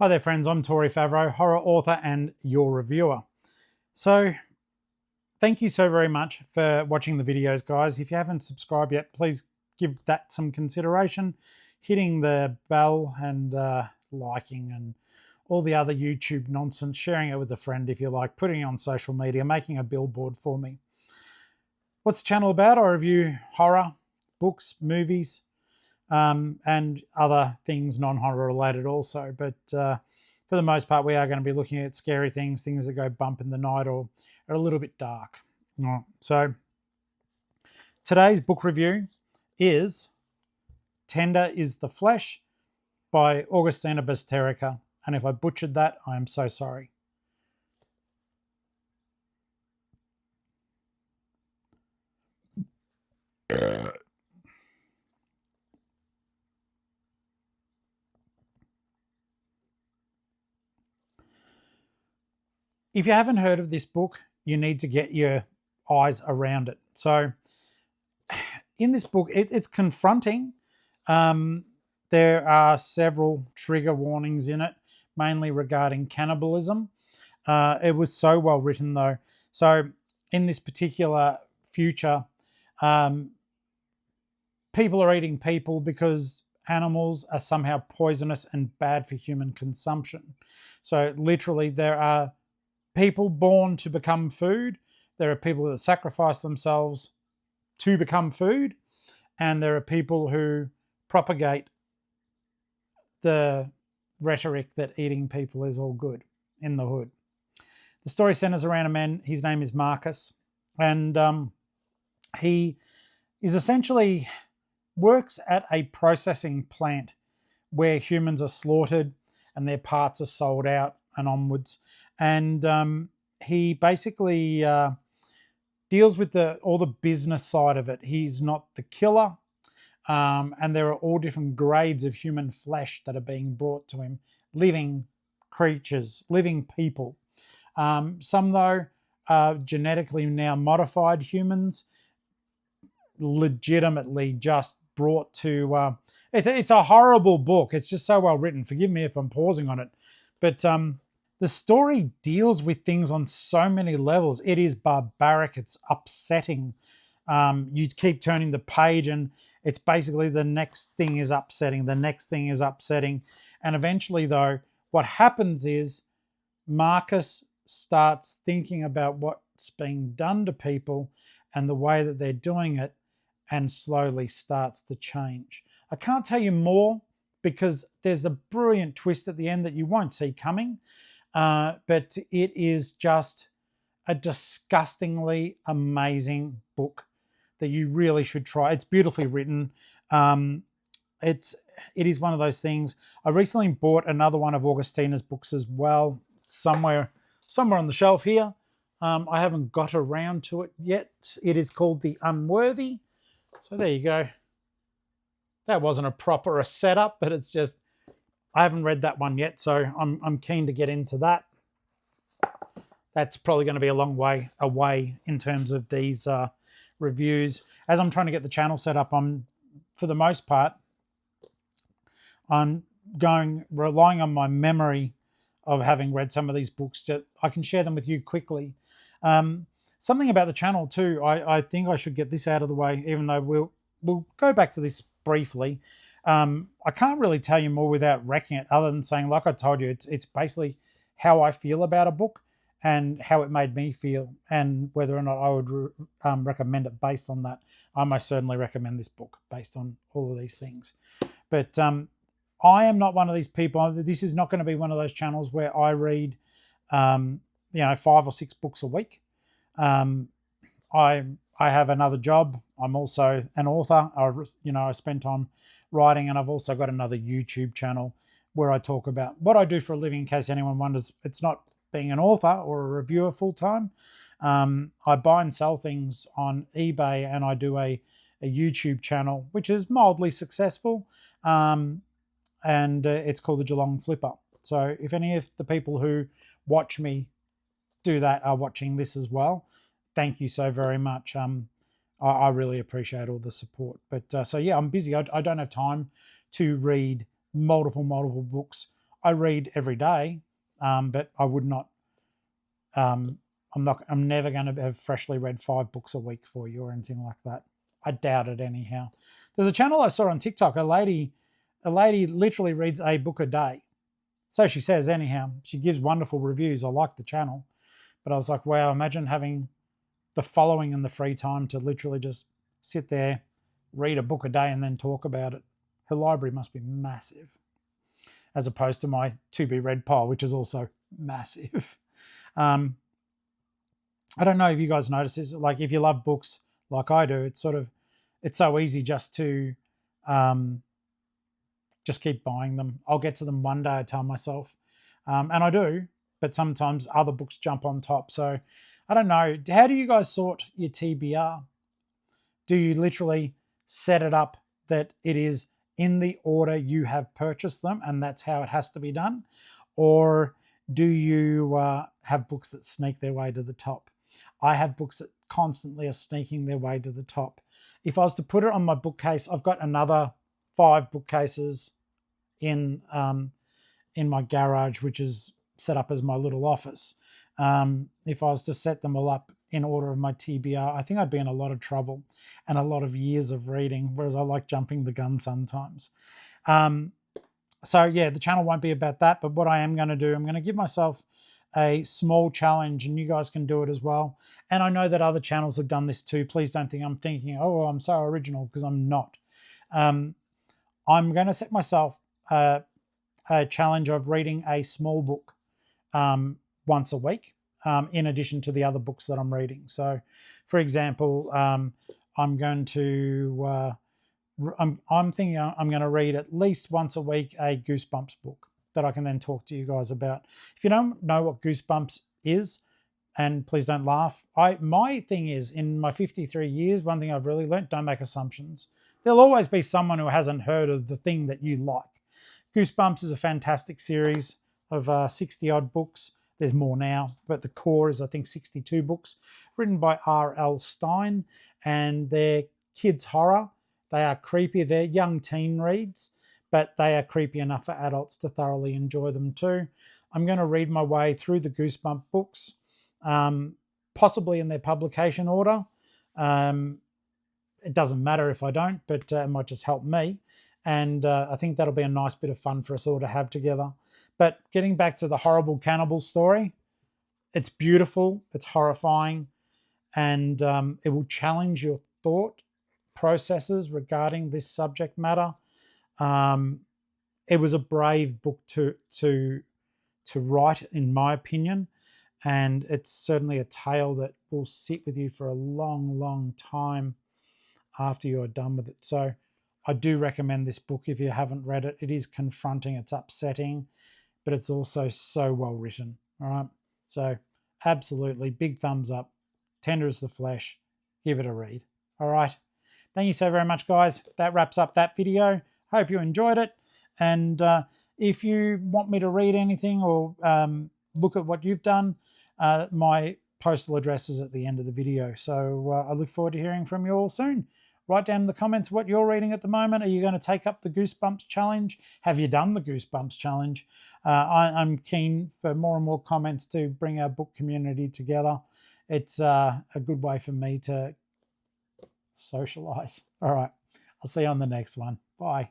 Hi there friends, I'm Tory Favro, horror author and your reviewer. So thank you so very much for watching the videos, guys. If you haven't subscribed yet, please give that some consideration. Hitting the bell and liking and all the other YouTube nonsense, sharing it with a friend if you like, putting it on social media, making a billboard for me. What's the channel about? I review horror, books, movies, and other things non-horror related also. But for the most part, we are going to be looking at scary things, things that go bump in the night or are a little bit dark. So today's book review is Tender is the Flesh by Agustina Bazterrica. And if I butchered that, I am so sorry. If you haven't heard of this book, you need to get your eyes around it. So in this book, it's confronting. There are several trigger warnings in it, mainly regarding cannibalism. It was so well written though. So in this particular future, people are eating people because animals are somehow poisonous and bad for human consumption. So literally there are people born to become food. There are people that sacrifice themselves to become food. And there are people who propagate the rhetoric that eating people is all good in the hood. The story centers around a man. His name is Marcus. And he is essentially works at a processing plant where humans are slaughtered and their parts are sold out and onwards. And he basically deals with all the business side of it. He's not the killer. And there are all different grades of human flesh that are being brought to him. Living creatures, living people. Some, though, are genetically now modified humans, legitimately just brought to... It's a horrible book. It's just so well written. Forgive me if I'm pausing on it. But the story deals with things on so many levels. It is barbaric. It's upsetting. You keep turning the page and it's basically the next thing is upsetting. The next thing is upsetting. And eventually, though, what happens is Marcus starts thinking about what's being done to people and the way that they're doing it, and slowly starts to change. I can't tell you more because there's a brilliant twist at the end that you won't see coming. But it is just a disgustingly amazing book that you really should try. It's beautifully written. It is one of those things. I recently bought another one of Augustina's books as well, somewhere on the shelf here. I haven't got around to it yet. It is called The Unworthy. So there you go. That wasn't a setup, but it's just, I haven't read that one yet, so I'm keen to get into that. That's probably going to be a long way away in terms of these reviews. As I'm trying to get the channel set up, for the most part, I'm relying on my memory of having read some of these books that I can share them with you quickly. Something about the channel too, I think I should get this out of the way, even though we'll go back to this briefly. I can't really tell you more without wrecking it, other than saying, like I told you, it's basically how I feel about a book and how it made me feel, and whether or not I would recommend it based on that. I most certainly recommend this book based on all of these things. But I am not one of these people. This is not going to be one of those channels where I read 5 or 6 books a week. I have another job. I'm also an author. I spend time writing, and I've also got another YouTube channel where I talk about what I do for a living, in case anyone wonders. It's not being an author or a reviewer full-time. I buy and sell things on eBay, and I do a YouTube channel, which is mildly successful. And it's called the Geelong Flipper. So if any of the people who watch me do that are watching this as well, thank you so very much. I really appreciate all the support. But so yeah, I'm busy. I don't have time to read multiple books. I read every day, but I would not. I'm never going to have freshly read 5 books a week for you or anything like that. I doubt it anyhow. There's a channel I saw on TikTok. A lady literally reads a book a day. So she says anyhow. She gives wonderful reviews. I like the channel. But I was like, wow, imagine having the following and the free time to literally just sit there, read a book a day and then talk about it. Her library must be massive, as opposed to my to-be-read pile, which is also massive. I don't know if you guys notice this. Like, if you love books like I do, it's so easy just to just keep buying them. I'll get to them one day, I tell myself. And I do, but sometimes other books jump on top. So I don't know. How do you guys sort your TBR? Do you literally set it up that it is in the order you have purchased them and that's how it has to be done? Or do you have books that sneak their way to the top? I have books that constantly are sneaking their way to the top. If I was to put it on my bookcase, I've got another 5 bookcases in my garage, which is set up as my little office. If I was to set them all up in order of my TBR, I think I'd be in a lot of trouble and a lot of years of reading, whereas I like jumping the gun sometimes. So yeah, the channel won't be about that, but what I am going to do, I'm going to give myself a small challenge, and you guys can do it as well. And I know that other channels have done this too. Please don't think I'm thinking, oh, well, I'm so original, because I'm not. I'm going to set myself a challenge of reading a small book once a week, in addition to the other books that I'm reading. So, for example, I'm going to I'm thinking I'm going to read at least once a week a Goosebumps book that I can then talk to you guys about. If you don't know what Goosebumps is, and please don't laugh, my thing is, in my 53 years, one thing I've really learnt: don't make assumptions. There'll always be someone who hasn't heard of the thing that you like. Goosebumps is a fantastic series of 60-odd books. There's more now, but the core is, I think, 62 books, written by R.L. Stine, and they're kids' horror. They are creepy. They're young teen reads, but they are creepy enough for adults to thoroughly enjoy them too. I'm going to read my way through the Goosebump books, possibly in their publication order. It doesn't matter if I don't, but it might just help me. And I think that'll be a nice bit of fun for us all to have together. But getting back to the horrible cannibal story, it's beautiful, it's horrifying, and it will challenge your thought processes regarding this subject matter. It was a brave book to write, in my opinion, and it's certainly a tale that will sit with you for a long, long time after you're done with it. So I do recommend this book if you haven't read it. It is confronting, it's upsetting, but it's also so well written. All right. So absolutely, big thumbs up. Tender as the flesh. Give it a read. All right. Thank you so very much, guys. That wraps up that video. Hope you enjoyed it. And if you want me to read anything or look at what you've done, my postal address is at the end of the video. So I look forward to hearing from you all soon. Write down in the comments what you're reading at the moment. Are you going to take up the Goosebumps challenge? Have you done the Goosebumps challenge? I'm keen for more and more comments to bring our book community together. It's a good way for me to socialize. All right. I'll see you on the next one. Bye.